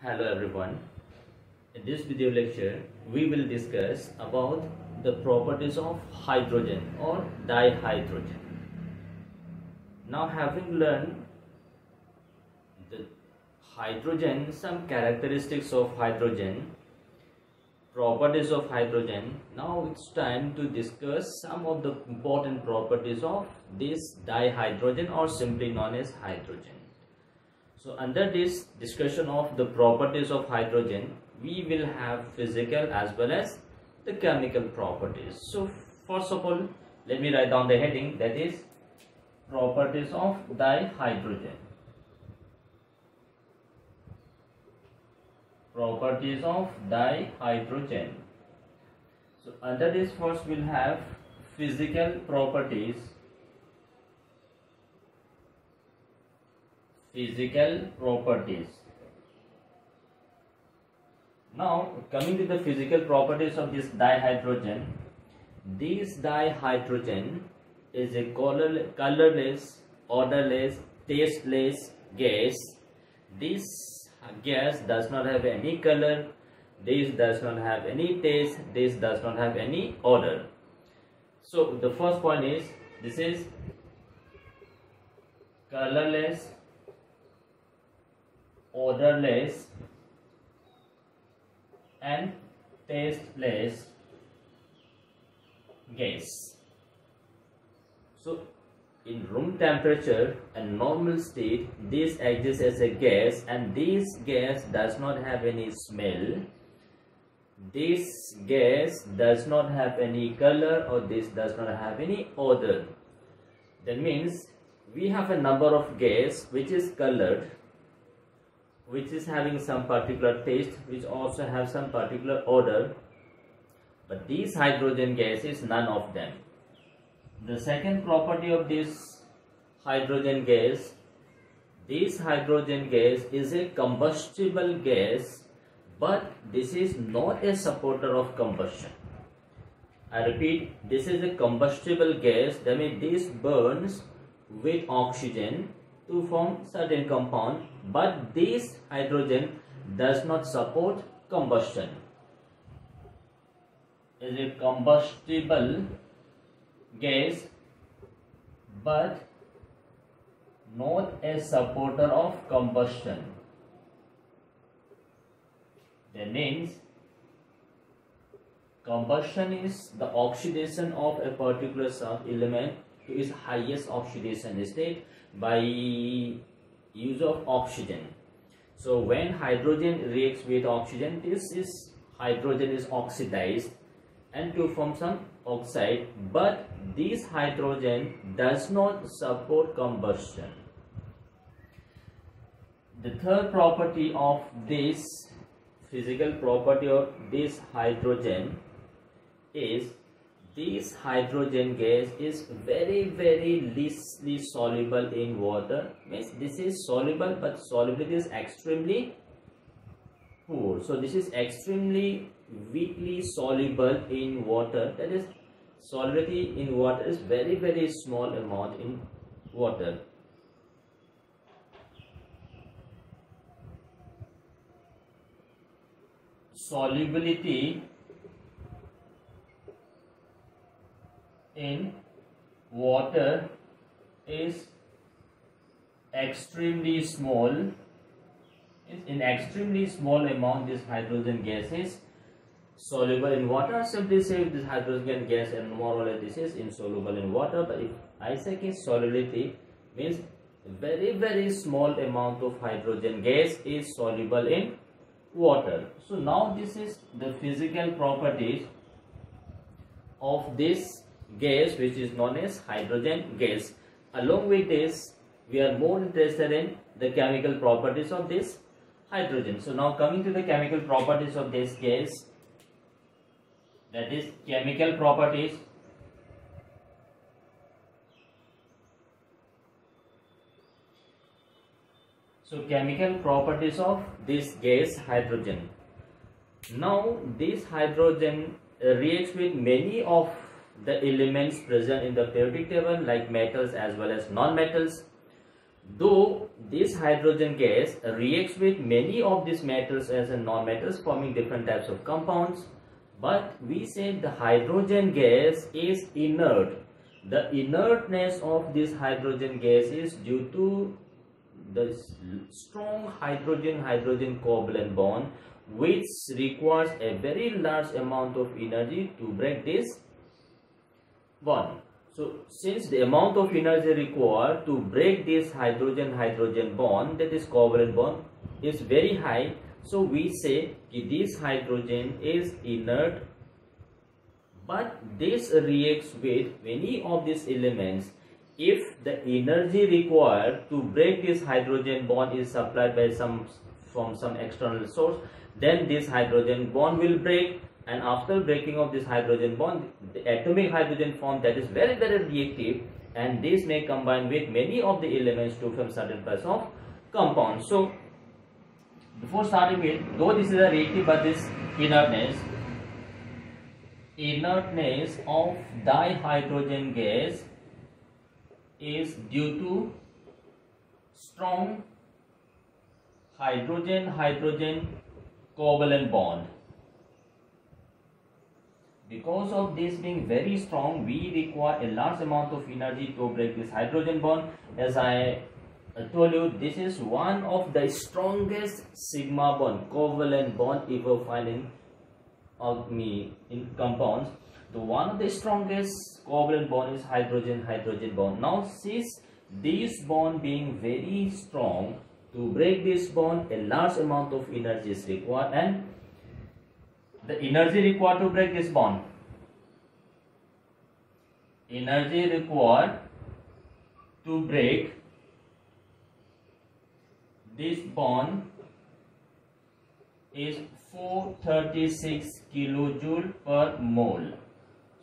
Hello everyone. In this video lecture, we will discuss about the properties of hydrogen or dihydrogen. Now, having learned the hydrogen, some characteristics of hydrogen, properties of hydrogen, now it's time to discuss some of the important properties of this dihydrogen or simply known as hydrogen. So under this discussion of the properties of hydrogen, we will have physical as well as the chemical properties. So first of all, let me write down the heading, that is properties of dihydrogen. Properties of dihydrogen. So under this first we'll have physical properties. Physical properties. Now coming to the physical properties of this dihydrogen, this dihydrogen is a colorless, odorless, tasteless gas. This gas does not have any color, this does not have any taste, this does not have any odor. So the first point is, this is colorless, odorless and tasteless gas. So in room temperature and normal state, this exists as a gas, and this gas does not have any smell, this gas does not have any color, or this does not have any odor. That means we have a number of gas which is colored, which is having some particular taste, which also have some particular odor, but these hydrogen gas is none of them. The second property of this hydrogen gas, this hydrogen gas is a combustible gas, but this is not a supporter of combustion. I repeat, this is a combustible gas, that means this burns with oxygen to form certain compound, but this hydrogen does not support combustion. It is a combustible gas but not a supporter of combustion. That means combustion is the oxidation of a particular element to its highest oxidation state by use of oxygen. So when hydrogen reacts with oxygen, hydrogen is oxidized and to form some oxide, but this hydrogen does not support combustion. The third property of this physical property of this hydrogen is, this hydrogen gas is very leastly soluble in water. Means this is soluble, but solubility is extremely poor. So this is extremely weakly soluble in water, that is solubility in water is very small amount in water. Solubility in water is extremely small. In extremely small amount, this hydrogen gas is soluble in water. Simply say this hydrogen gas and more or less this is insoluble in water. But if I say case solubility means very small amount of hydrogen gas is soluble in water. So now this is the physical properties of this gas which is known as hydrogen gas. Along with this, we are more interested in the chemical properties of this hydrogen. So now coming to the chemical properties of this gas, that is chemical properties. So chemical properties of this gas hydrogen. Now this hydrogen reacts with many of the elements present in the periodic table, like metals as well as non-metals. Though this hydrogen gas reacts with many of these metals as a non-metals, forming different types of compounds, but we said the hydrogen gas is inert. The inertness of this hydrogen gas is due to the strong hydrogen-hydrogen covalent bond, which requires a very large amount of energy to break this bond. So since the amount of energy required to break this hydrogen-hydrogen bond, that is covalent bond, is very high, so we say this hydrogen is inert, but this reacts with many of these elements. If the energy required to break this hydrogen bond is supplied by from some external source, then this hydrogen bond will break, and after breaking of this hydrogen bond, the atomic hydrogen form that is very reactive, and this may combine with many of the elements to form certain types of compounds. So before starting with, though this is a reactive, but this inertness of dihydrogen gas is due to strong hydrogen-hydrogen covalent bond. Because of this being very strong, we require a large amount of energy to break this hydrogen bond. As I told you, this is one of the strongest sigma bond, covalent bond ever found in compounds. The one of the strongest covalent bond is hydrogen-hydrogen bond. Now, since this bond being very strong, to break this bond, a large amount of energy is required, and the energy required to break this bond, energy required to break this bond is 436 kilojoule per mole.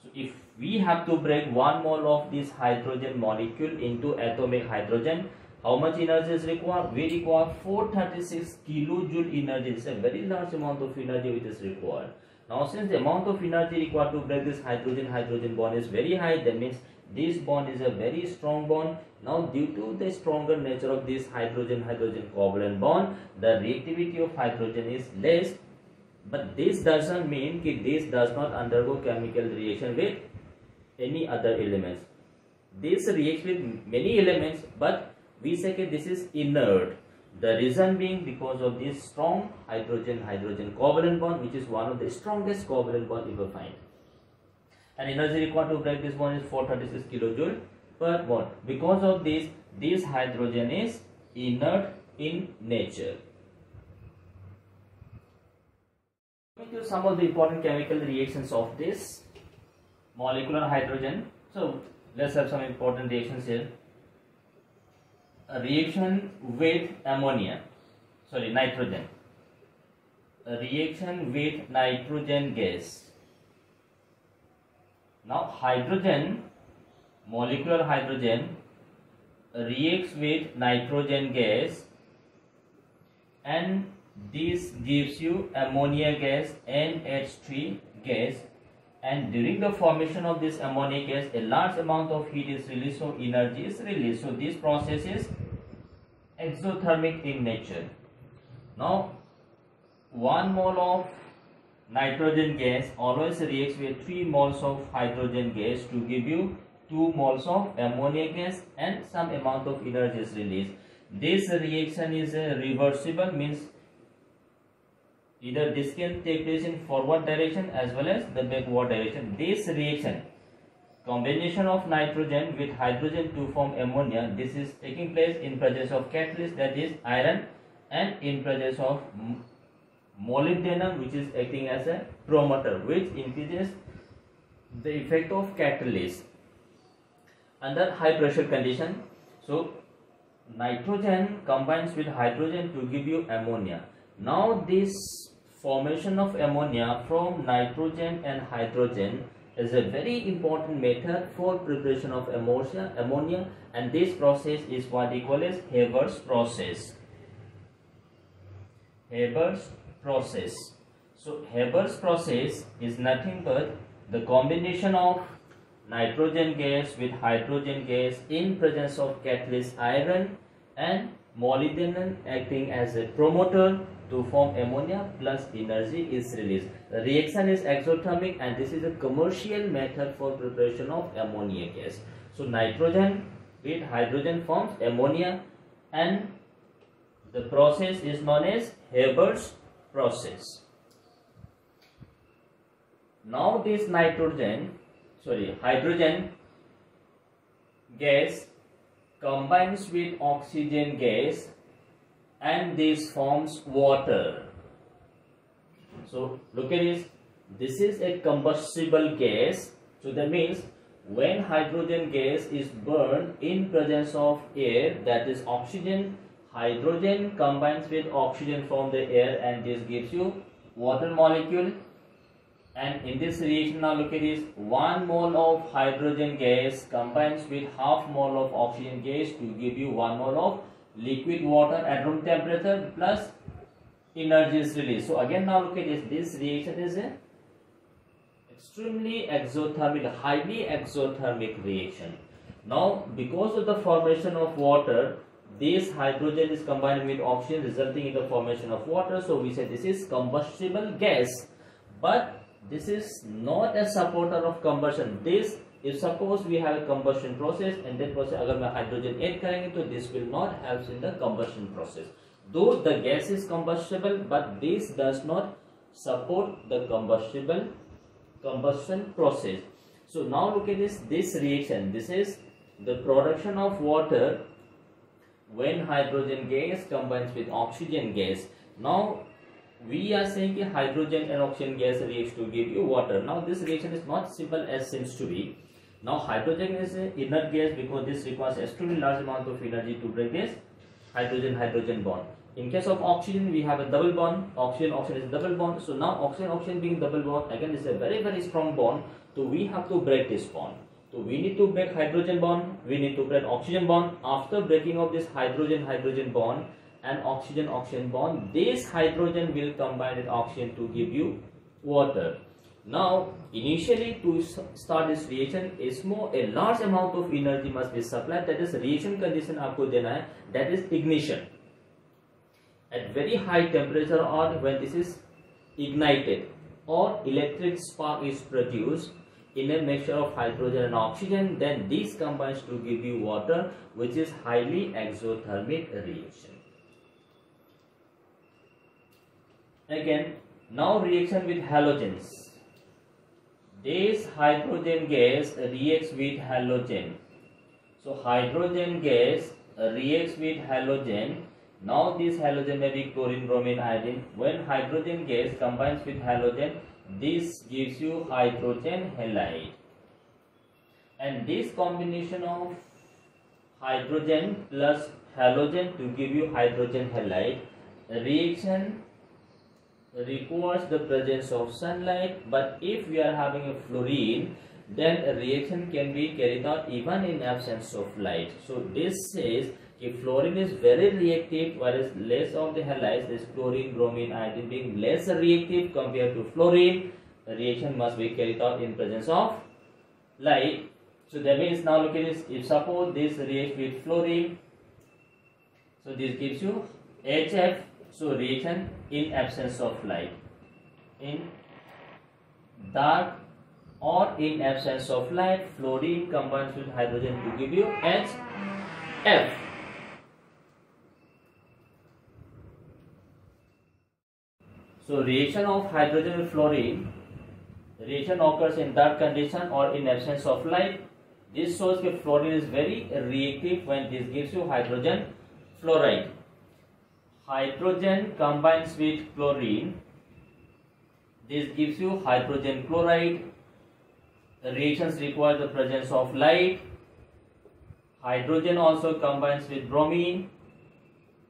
So if we have to break 1 mole of this hydrogen molecule into atomic hydrogen, how much energy is required? We require 436 kilojoule energy. It's a very large amount of energy which is required. Now, since the amount of energy required to break this hydrogen-hydrogen bond is very high, that means this bond is a very strong bond. Now, due to the stronger nature of this hydrogen-hydrogen covalent bond, the reactivity of hydrogen is less. But this doesn't mean that this does not undergo chemical reaction with any other elements. This reacts with many elements, but we say that this is inert. The reason being because of this strong hydrogen-hydrogen covalent bond, which is one of the strongest covalent bond ever found. And energy required to break this bond is 436 kilojoule per mole. Because of this hydrogen is inert in nature. Coming to some of the important chemical reactions of this molecular hydrogen. So let's have some important reactions here. A reaction with nitrogen. A reaction with nitrogen gas. Now hydrogen, molecular hydrogen reacts with nitrogen gas, and this gives you ammonia gas, NH3 gas, and during the formation of this ammonia gas, a large amount of heat is released, so energy is released. So this process is exothermic in nature. Now 1 mole of nitrogen gas always reacts with 3 moles of hydrogen gas to give you 2 moles of ammonia gas, and some amount of energy is released. This reaction is reversible, means either this can take place in forward direction as well as the backward direction. This reaction, combination of nitrogen with hydrogen to form ammonia, this is taking place in presence of catalyst, that is iron, and in presence of molybdenum, which is acting as a promoter, which increases the effect of catalyst under high pressure condition. So nitrogen combines with hydrogen to give you ammonia. Now this formation of ammonia from nitrogen and hydrogen is a very important method for preparation of ammonia, and this process is what we call as Haber's process. Haber's process. So Haber's process is nothing but the combination of nitrogen gas with hydrogen gas in presence of catalyst iron and molybdenum acting as a promoter to form ammonia plus energy is released. The reaction is exothermic and this is a commercial method for preparation of ammonia gas. So nitrogen with hydrogen forms ammonia and the process is known as Haber's process. Now this hydrogen gas combines with oxygen gas and this forms water. So look at this. This is a combustible gas. So that means when hydrogen gas is burned in presence of air, that is oxygen, hydrogen combines with oxygen from the air and this gives you water molecule. And in this reaction, now look at this, 1 mole of hydrogen gas combines with half mole of oxygen gas to give you 1 mole of liquid water at room temperature plus energy is released. So again now look at this reaction is a extremely exothermic, highly exothermic reaction. Now because of the formation of water, this hydrogen is combined with oxygen resulting in the formation of water. So we say this is combustible gas, but this is not a supporter of combustion. This, if suppose we have a combustion process and that process अगर मैं hydrogen add करेंगे तो this will not help in the combustion process. Though the gas is combustible, but this does not support the combustion process. So now look at this reaction. This is the production of water when hydrogen gas combines with oxygen gas. Now we are saying that hydrogen and oxygen gas reacts to give you water. Now this reaction is not simple as seems to be. Now hydrogen is an inert gas because this requires extremely large amount of energy to break this hydrogen bond. In case of oxygen, we have a double bond. Oxygen is a double bond. So now oxygen being double bond, again this is a very strong bond. So we have to break this bond. So we need to break hydrogen bond, we need to break oxygen bond. After breaking of this hydrogen bond and oxygen bond, this hydrogen will combine with oxygen to give you water. Now initially to start this reaction, a large amount of energy must be supplied. That is reaction condition आपको देना है, that is ignition at very high temperature, or when this is ignited or electric spark is produced in a mixture of hydrogen and oxygen, then this combines to give you water, which is highly exothermic reaction. Again, now reaction with halogens. This hydrogen gas reacts with halogen. So hydrogen gas reacts with halogen. Now this halogen may be chlorine, bromine, iodine. When hydrogen gas combines with halogen, this gives you hydrogen halide. And this combination of hydrogen plus halogen to give you hydrogen halide reaction requires the presence of sunlight. But if we are having a fluorine, then a reaction can be carried out even in absence of light. So this says if fluorine is very reactive, whereas less of the halides, this chlorine, bromine, iodine being less reactive compared to fluorine, the reaction must be carried out in presence of light. So that means now look at this, if suppose this reacts with fluorine, so this gives you HF, so reaction in absence of light, in dark or in absence of light, fluorine combines with hydrogen to give you HF. So reaction of hydrogen with fluorine, reaction occurs in dark condition or in absence of light. This shows that fluorine is very reactive when this gives you hydrogen fluoride. Hydrogen combines with chlorine, this gives you hydrogen chloride. The reactions require the presence of light. Hydrogen also combines with bromine.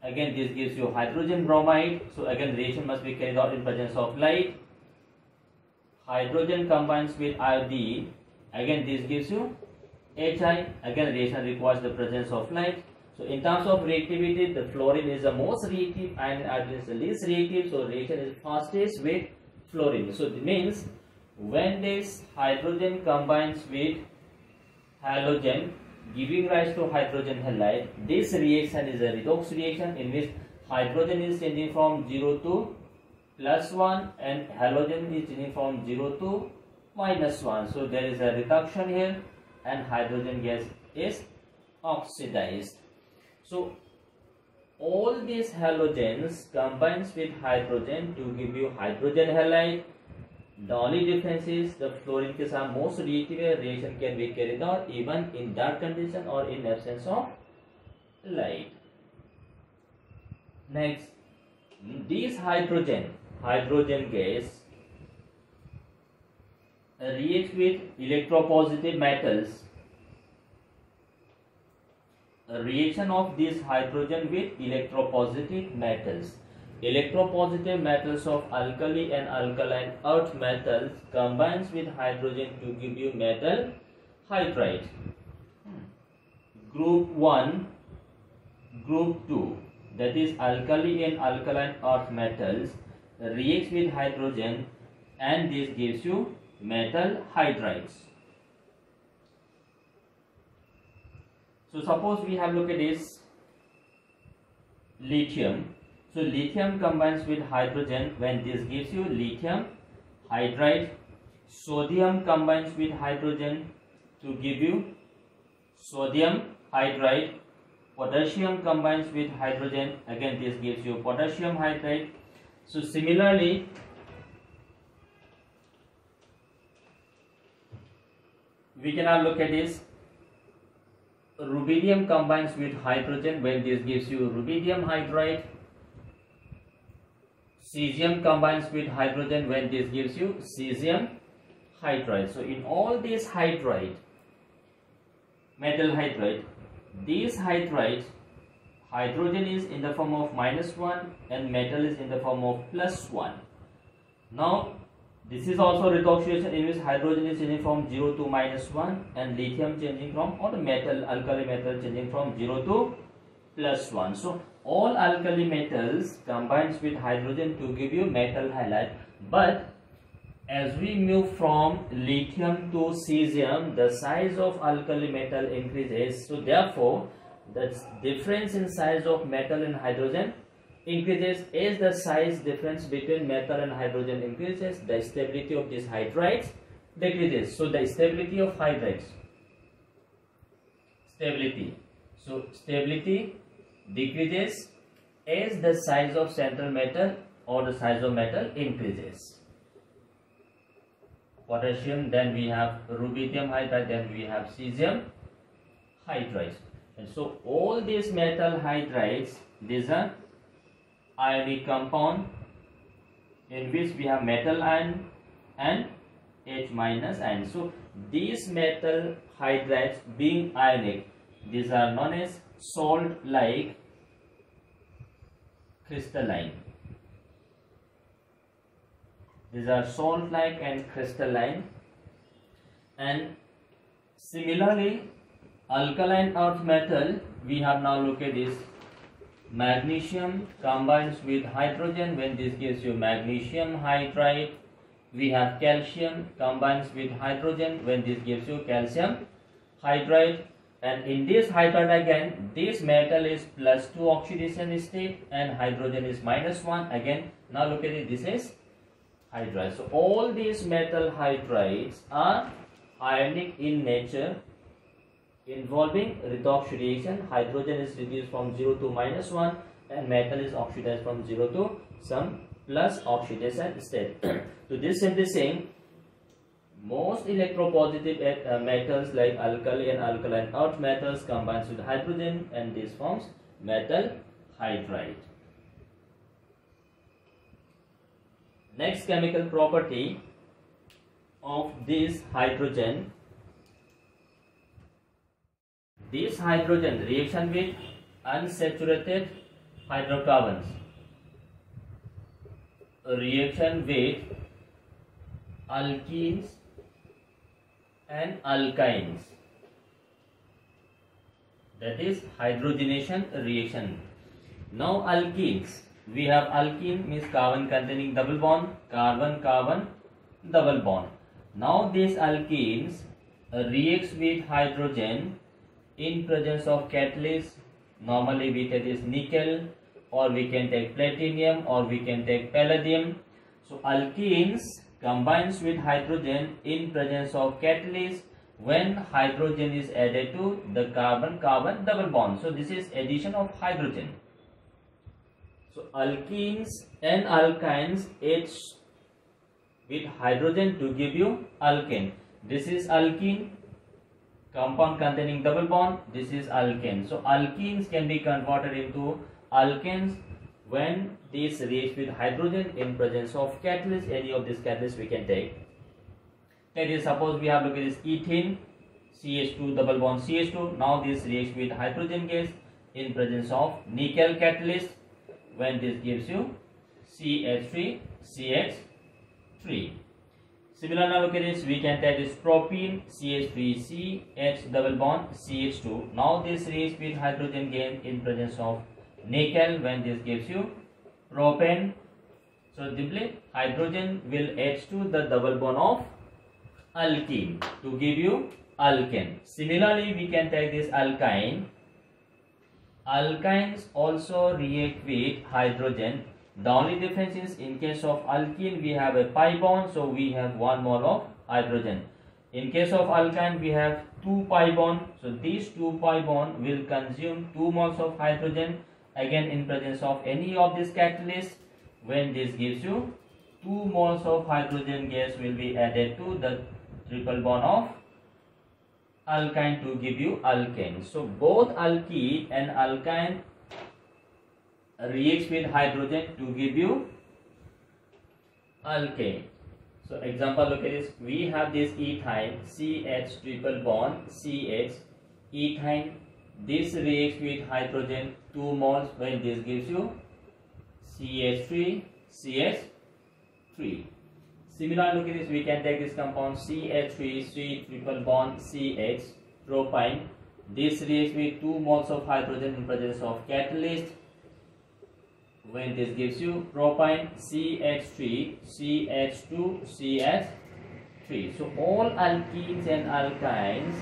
Again, this gives you hydrogen bromide. So again, reaction must be carried out in presence of light. Hydrogen combines with iodine. Again, this gives you HI. Again, reaction requires the presence of light. So in terms of reactivity, the fluorine is the most reactive and iodine is the least reactive. So reaction is fastest with fluorine. So it means when this hydrogen combines with halogen, giving rise to hydrogen halide. This reaction is a redox reaction in which hydrogen is changing from 0 to +1 and halogen is changing from 0 to -1. So there is a reduction here and hydrogen gas is oxidized. So all these halogens combines with hydrogen to give you hydrogen halide. The only difference is the fluorine के साथ most reactive reaction can be carried out even in dark condition or in absence of light. Next, this hydrogen gas reacts with electropositive metals. A reaction of this hydrogen with electropositive metals. Electropositive metals of alkali and alkaline earth metals combines with hydrogen to give you metal hydride. Group 1, group 2, that is alkali and alkaline earth metals reacts with hydrogen and this gives you metal hydrides. So suppose we have look at this lithium. So lithium combines with hydrogen when this gives you lithium hydride. Sodium combines with hydrogen to give you sodium hydride. Potassium combines with hydrogen, again this gives you potassium hydride. So similarly, we can now look at this. Rubidium combines with hydrogen when this gives you rubidium hydride. Cesium combines with hydrogen when this gives you cesium hydride. So in all these hydride, metal hydride, these hydrides, hydrogen is in the form of -1 and metal is in the form of +1. Now this is also redox reaction in which hydrogen is changing from 0 to -1 and lithium changing from, or the metal, alkali metal changing from 0 to +1. So all alkali metals combines with hydrogen to give you metal halide. But as we move from lithium to cesium, the size of alkali metal increases. So therefore, the difference in size of metal and hydrogen increases. As the size difference between metal and hydrogen increases, the stability of these hydrides decreases. So the stability of hydrides, stability decreases as the size of central metal or the size of metal increases. Potassium, then we have rubidium hydride, then we have cesium hydrides. And so all these metal hydrides, these are ionic compound in which we have metal ion and H- ion. So these metal hydrides being ionic, these are known as salt-like crystalline. These are salt-like and crystalline. And similarly, alkaline earth metal, we have now look at this. Magnesium combines with hydrogen when this gives you magnesium hydride. We have calcium combines with hydrogen when this gives you calcium hydride. And in this hydride again, this metal is +2 oxidation state and hydrogen is -1. Again, now look at it, this is hydride. So all these metal hydrides are ionic in nature, involving redox reaction. Hydrogen is reduced from 0 to -1 and metal is oxidized from 0 to some plus oxidation state. So this is simply saying most electropositive metals like alkali and alkaline earth metals combines with hydrogen and this forms metal hydride. Next chemical property of this hydrogen reaction with unsaturated hydrocarbons, reaction with alkenes and alkynes, that is hydrogenation reaction. Now alkenes, we have alkene means carbon containing double bond, carbon double bond. Now these alkenes reacts with hydrogen in presence of catalyst. Normally we take this nickel, or we can take platinum, or we can take palladium. So alkenes combines with hydrogen in presence of catalyst when hydrogen is added to the carbon-carbon double bond. So this is addition of hydrogen. So alkenes and alkynes add with hydrogen to give you alkane. This is alkene, compound containing double bond. This is alkane. So alkenes can be converted into alkanes when this reacts with hydrogen in presence of catalyst. Any of these catalysts we can take. That is, suppose we have look at this ethene, CH2 double bond CH2. Now this reacts with hydrogen gas in presence of nickel catalyst, when this gives you CH3 CH3. Similar, now look at this, we can take this propene CH3 CH double bond CH2. Now this reacts with hydrogen gas in presence of nickel, when this gives you propane. So simply hydrogen will add to the double bond of alkene to give you alkane. Similarly, we can take this alkyne. Alkynes also react with hydrogen. The only difference is, in case of alkene we have a pi bond, so we have 1 mole of hydrogen. In case of alkyne we have 2 pi bond, so these 2 pi bond will consume 2 moles of hydrogen, again in presence of any of these catalysts. When this gives you 2 moles of hydrogen gas will be added to the triple bond of alkyne to give you alkane. So both alkene and alkyne reacts with hydrogen to give you alkane. So example, look at this, we have this ethyne, CH triple bond CH, ethyne, this reacts with hydrogen 2 moles, when this gives you CH3 CH3. Similar, look at this, we can take this compound CH3 C triple bond CH, propyne, this reacts with 2 moles of hydrogen in presence of catalyst, when this gives you propyne CH3 CH2 CH3. So all alkenes and alkynes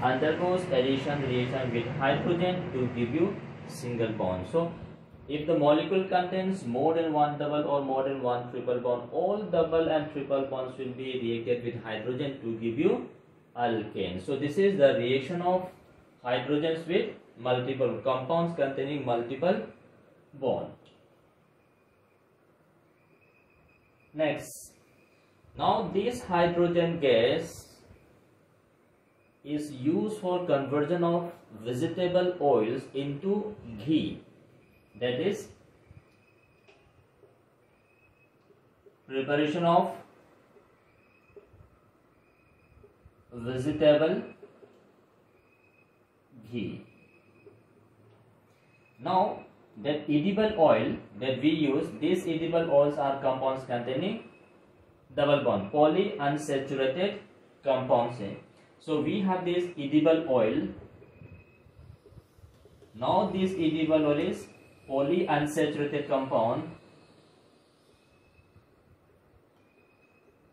undergoes addition reaction with hydrogen to give you single bond. So if the molecule contains more than one double or more than one triple bond, all double and triple bonds will be reacted with hydrogen to give you alkane. So this is the reaction of hydrogens with multiple compounds containing multiple bonds. Next, now this hydrogen gas is used for conversion of vegetable oils into ghee. That is, preparation of vegetable ghee. Now that edible oil that we use, these edible oils are compounds containing double bond, polyunsaturated compounds. So we have this edible oil. Now this edible oil is polyunsaturated compound,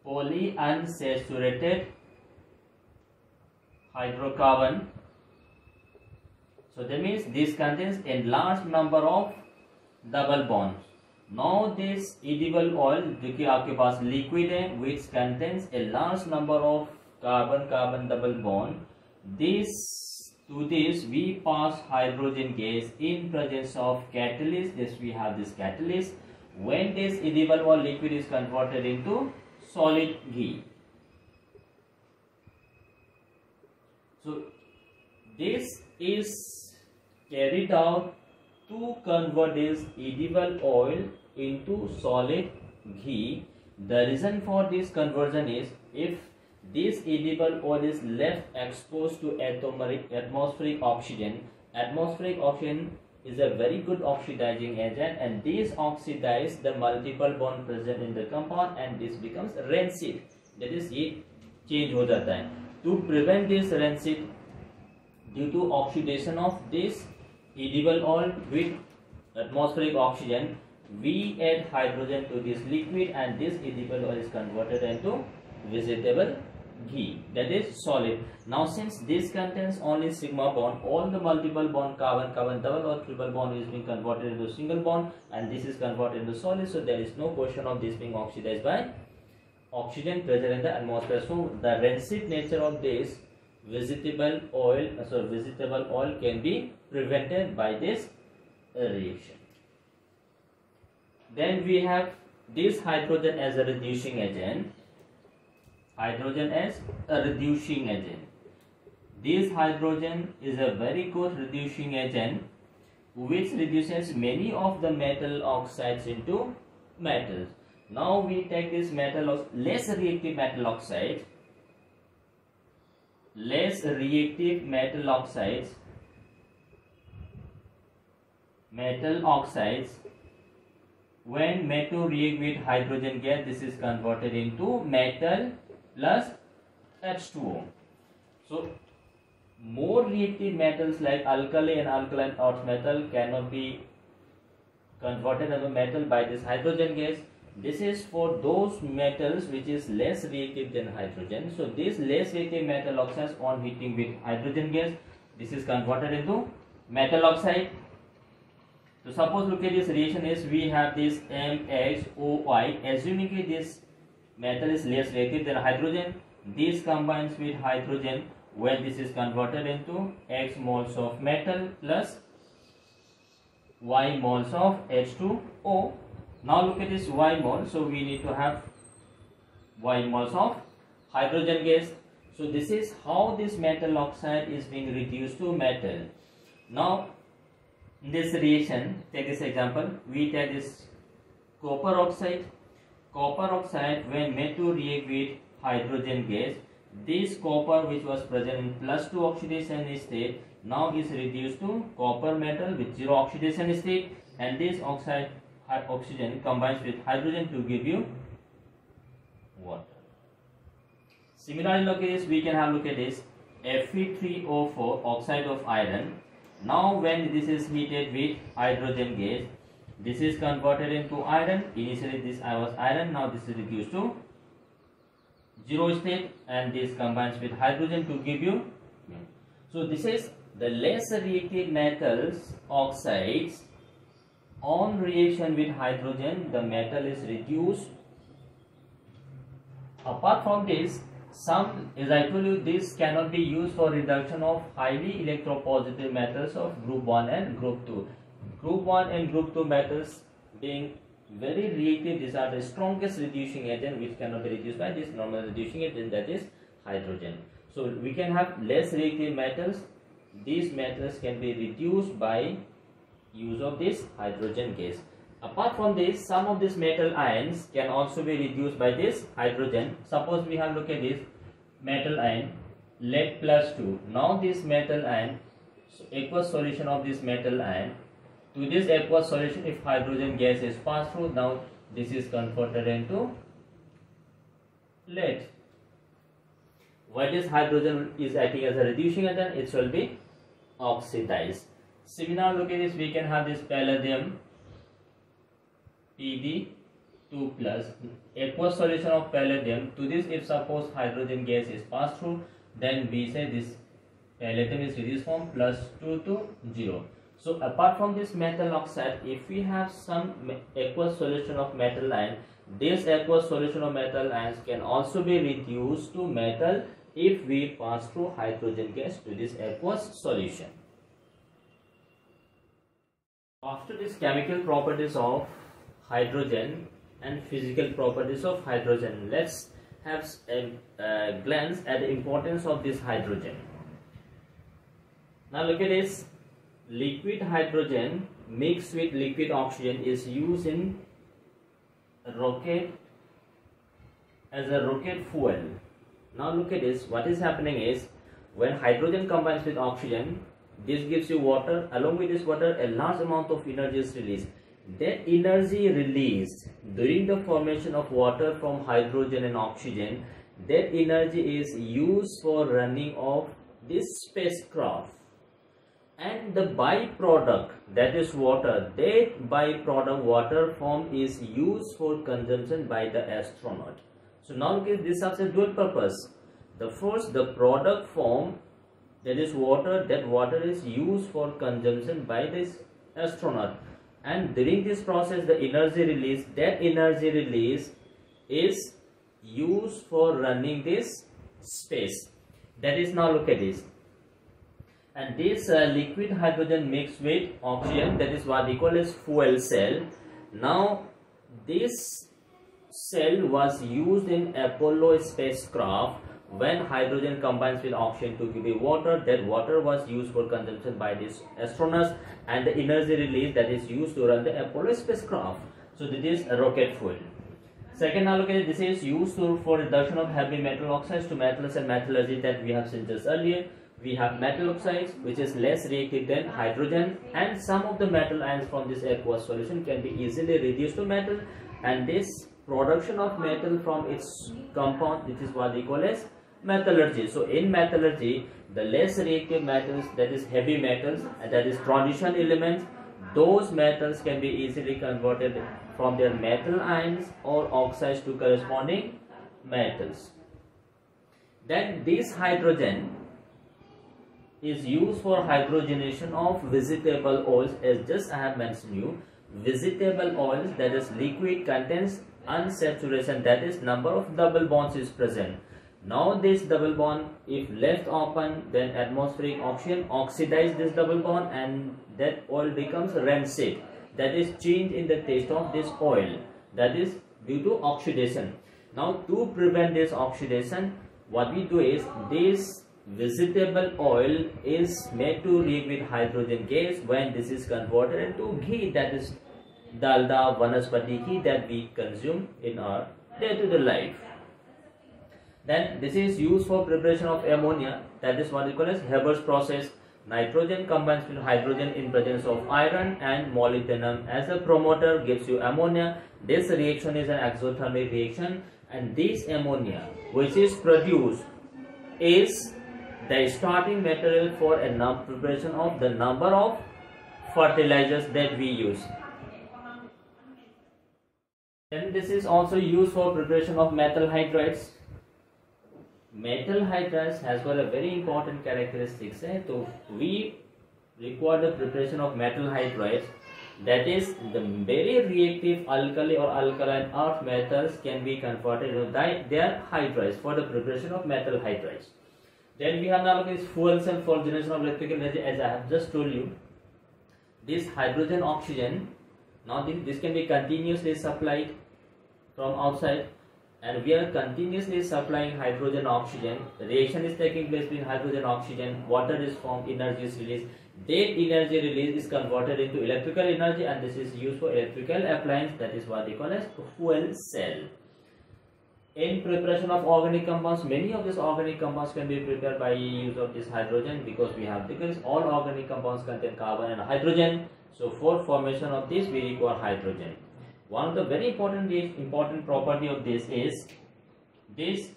polyunsaturated hydrocarbon. So that means this contains a large number of double bonds. Now this edible oil जो कि आपके पास liquid है, which contains a large number of carbon-carbon double bond. To this we pass hydrogen gas in presence of catalyst. This we have this catalyst. When this edible oil liquid is converted into solid ghee. So this is carried out to convert this edible oil into solid ghee. The reason for this conversion is, if this edible oil is left exposed to atmospheric oxygen is a very good oxidizing agent, and this oxidize the multiple bond present in the compound and this becomes rancid. That is, ये change हो जाता है. To prevent this rancid due to oxidation of this edible oil with atmospheric oxygen, we add hydrogen to this liquid and this edible oil is converted into vegetable G, that is solid. Now since this contains only sigma bond, all the multiple bond carbon double or triple bond is being converted into single bond, and this is converted into solid, so there is no question of this being oxidized by oxygen present in the atmosphere. So the rancid nature of this vegetable oil can be prevented by this reaction. Then we have this hydrogen as a reducing agent. Hydrogen as a reducing agent. This hydrogen is a very good reducing agent which reduces many of the metal oxides into metals. Now we take this less reactive metal oxides. When metal react with hydrogen gas, this is converted into metal plus H2O. So more reactive metals like alkali and alkaline earth metal cannot be converted into metal by this hydrogen gas. This is for those metals which is less reactive than hydrogen. So this less reactive metal oxides on heating with hydrogen gas, this is converted into metal oxide. So suppose look at this reaction is, we have this MXOI, assuming this metal is less reactive than hydrogen. This combines with hydrogen when this is converted into X moles of metal plus Y moles of H2O. Now look at this Y mole, so we need to have Y moles of hydrogen gas. So this is how this metal oxide is being reduced to metal. Now in this reaction, take this example, we take this copper oxide. Copper oxide, when made to react with hydrogen gas, this copper which was present in +2 oxidation state now is reduced to copper metal with 0 oxidation state, and this oxygen combines with hydrogen to give you water. Similarly, look at this, we can have look at this Fe3O4 oxide of iron. Now when this is heated with hydrogen gas, this is converted into iron. Initially this was iron, now this is reduced to 0 state, and this combines with hydrogen to give you. So this is the less reactive metals oxides. On reaction with hydrogen, the metal is reduced. Apart from this, as I told you, this cannot be used for reduction of highly electropositive metals of group 1 and group 2. Group 1 and group 2 metals being very reactive, these are the strongest reducing agent which cannot be reduced by this normal reducing agent, that is hydrogen. So we can have less reactive metals. These metals can be reduced by use of this hydrogen gas. Apart from this, some of these metal ions can also be reduced by this hydrogen. Suppose we have look at this metal ion lead +2. Now this metal ion, aqueous solution of this metal ion, to this aqueous solution, if hydrogen gas is passed through, now this is converted into lead. Why this hydrogen is acting as a reducing agent? It will be oxidized. Similar, look at this, we can have this palladium Pb2+, aqueous solution of palladium. To this, if suppose hydrogen gas is passed through, then we say this palladium is reduced from +2 to 0. So apart from this metal oxide, if we have some aqueous solution of metal ion, this aqueous solution of metal ions can also be reduced to metal if we pass through hydrogen gas to this aqueous solution. After this chemical properties of hydrogen and physical properties of hydrogen, let's have a glance at the importance of this hydrogen. Now look at this, liquid hydrogen mixed with liquid oxygen is used in rocket as a rocket fuel. Now look at this, what is happening is, when hydrogen combines with oxygen, this gives you water. Along with this water, a large amount of energy is released. That energy released during the formation of water from hydrogen and oxygen, that energy is used for running of this spacecraft. And the byproduct, that is water, that byproduct water form is used for consumption by the astronaut. So now this serves a dual purpose. The first, the product form, that is water, that water is used for consumption by this astronaut, and during this process the energy release, that energy release is used for running this space. That is, now look at this, and this liquid hydrogen mixed with oxygen, that is what we call as fuel cell. Now this cell was used in Apollo spacecraft. When hydrogen combines with oxygen to give water, that water was used for consumption by these astronauts, and the energy release that is used to run the Apollo spacecraft. So this is a rocket fuel. Second, now look at it. This is used for reduction of heavy metal oxides to metals and metallurgy, that we have seen just earlier. We have metal oxides which is less reactive than hydrogen, and some of the metal ions from this aqueous solution can be easily reduced to metal, and this production of metal from its compound, which is what we call as metallurgy. So in metallurgy, the less reactive metals, that is heavy metals, and that is transition elements, those metals can be easily converted from their metal ions or oxides to corresponding metals. Then this hydrogen is used for hydrogenation of vegetable oils, as just I have mentioned you. Vegetable oils, that is liquid, contains unsaturation, that is number of double bonds is present. Now this double bond, if left open, then atmospheric oxygen oxidize this double bond, and that oil becomes rancid, that is change in the taste of this oil, that is due to oxidation. Now to prevent this oxidation, what we do is, this vegetable oil is made to react with hydrogen gas. When this is converted into ghee, that is dalda, vanaspati ghee, that we consume in our day-to-day life. Then this is used for preparation of ammonia, that is what we call as Haber's process. Nitrogen combines with hydrogen in presence of iron and molybdenum as a promoter, gives you ammonia. This reaction is an exothermic reaction, and this ammonia which is produced is the starting material for a preparation of the number of fertilizers that we use. Then this is also used for preparation of metal hydrides. Metal hydrides has got a very important characteristics. So we require the preparation of metal hydrides, that is the very reactive alkali or alkaline earth metals can be converted into their hydrides for the preparation of metal hydrides. Then we have now this fuel cell for generation of electrical energy, as I have just told you. This hydrogen oxygen, now this can be continuously supplied from outside, and we are continuously supplying hydrogen oxygen. The reaction is taking place between hydrogen oxygen, water is formed, energy is released. That energy release is converted into electrical energy, and this is used for electrical appliance, that is what they call as fuel cell. In preparation of organic compounds, many of these organic compounds can be prepared by use of this hydrogen, because all organic compounds contain carbon and hydrogen. So for formation of this we require hydrogen. One of the very important property of this is, this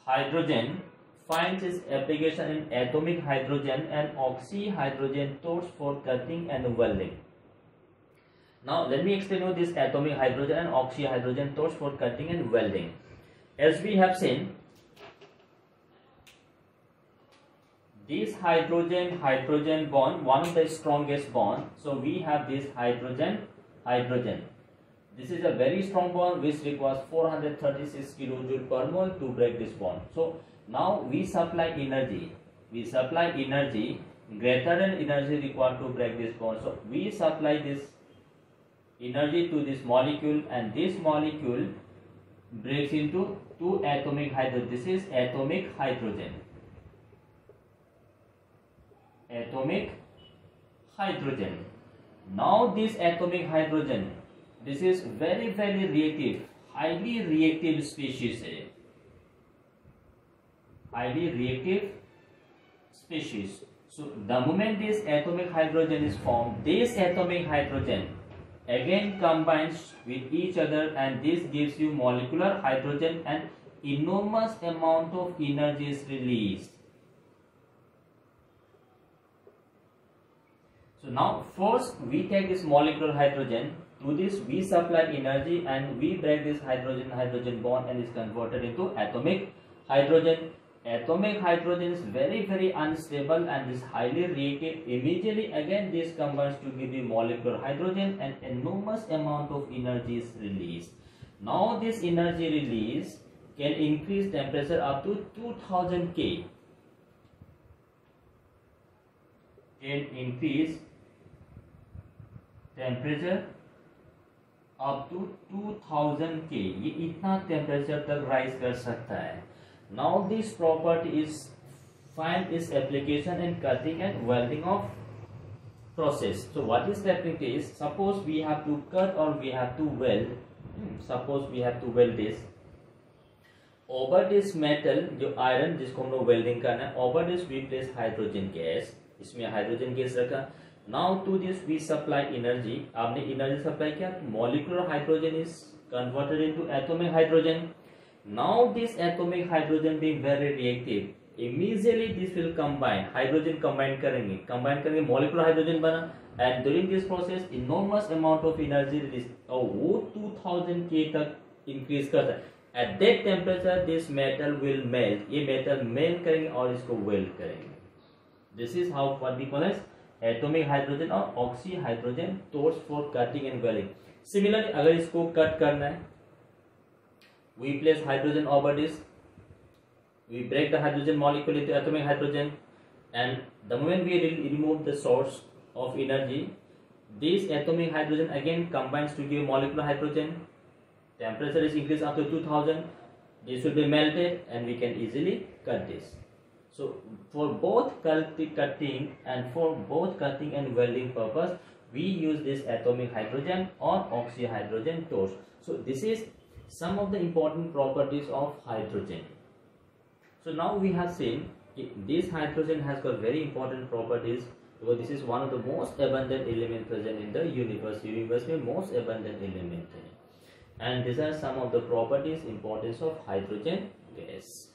hydrogen finds its application in atomic hydrogen and oxyhydrogen torch for cutting and welding. Now let me explain you this atomic hydrogen and oxyhydrogen torch for cutting and welding. As we have seen, this hydrogen bond, one of the strongest bond. So we have this hydrogen. This is a very strong bond which requires 436 kilojoule per mole to break this bond. So now we supply energy. Greater than energy required to break this bond. So we supply this energy to this molecule, and this molecule breaks into two atomic hydrogen. This is atomic hydrogen. Now this atomic hydrogen, this is very reactive, highly reactive species. So the moment this atomic hydrogen is formed, this atomic hydrogen again combines with each other, and this gives you molecular hydrogen, and enormous amount of energy is released. So now first we take this molecular hydrogen, to this we supply energy, and we break this hydrogen bond, and is converted into atomic hydrogen. atomic hydrogen is very unstable and is highly reactive. Immediately again this combines to give you molecular hydrogen and enormous amount of energy is released. Now this energy release can increase temperature up to 2000 K. Can increase temperature up to 2000 K. ये इतना temperature तक rise कर सकता है. Now this property is find its application in cutting and welding of process. So what is happening is, suppose we have to cut or we have to weld. Suppose we have to weld this. Over this metal जो iron जिसको हम लोग welding करना है, over this we place hydrogen gas. इसमें hydrogen gas रखा. Now to this we supply energy. आपने energy supply किया, molecular hydrogen is converted into atomic hydrogen. Now this atomic hydrogen being very reactive, immediately this will combine. Hydrogen combine करेंगे molecular hydrogen बना, and during this process enormous amount of energy released. और वो 2000 K तक increase करता है. At that temperature this metal will melt. ये metal melt करेंगे और इसको weld करेंगे. This is how what we call as atomic hydrogen or oxyhydrogen torch for cutting and welding. Similarly, अगर इसको cut करना है, we place hydrogen over this. We break the hydrogen molecule into atomic hydrogen, and the moment we remove the source of energy, this atomic hydrogen again combines to give molecular hydrogen. Temperature is increased up to 2000. This will be melted, and we can easily cut this. So for both cutting and welding purpose, we use this atomic hydrogen or oxyhydrogen torch. So this is some of the important properties of hydrogen. So now we have seen this hydrogen has got very important properties, because this is one of the most abundant element present in the universe. Universe में most abundant element है. And these are some of the properties, importance of hydrogen gas.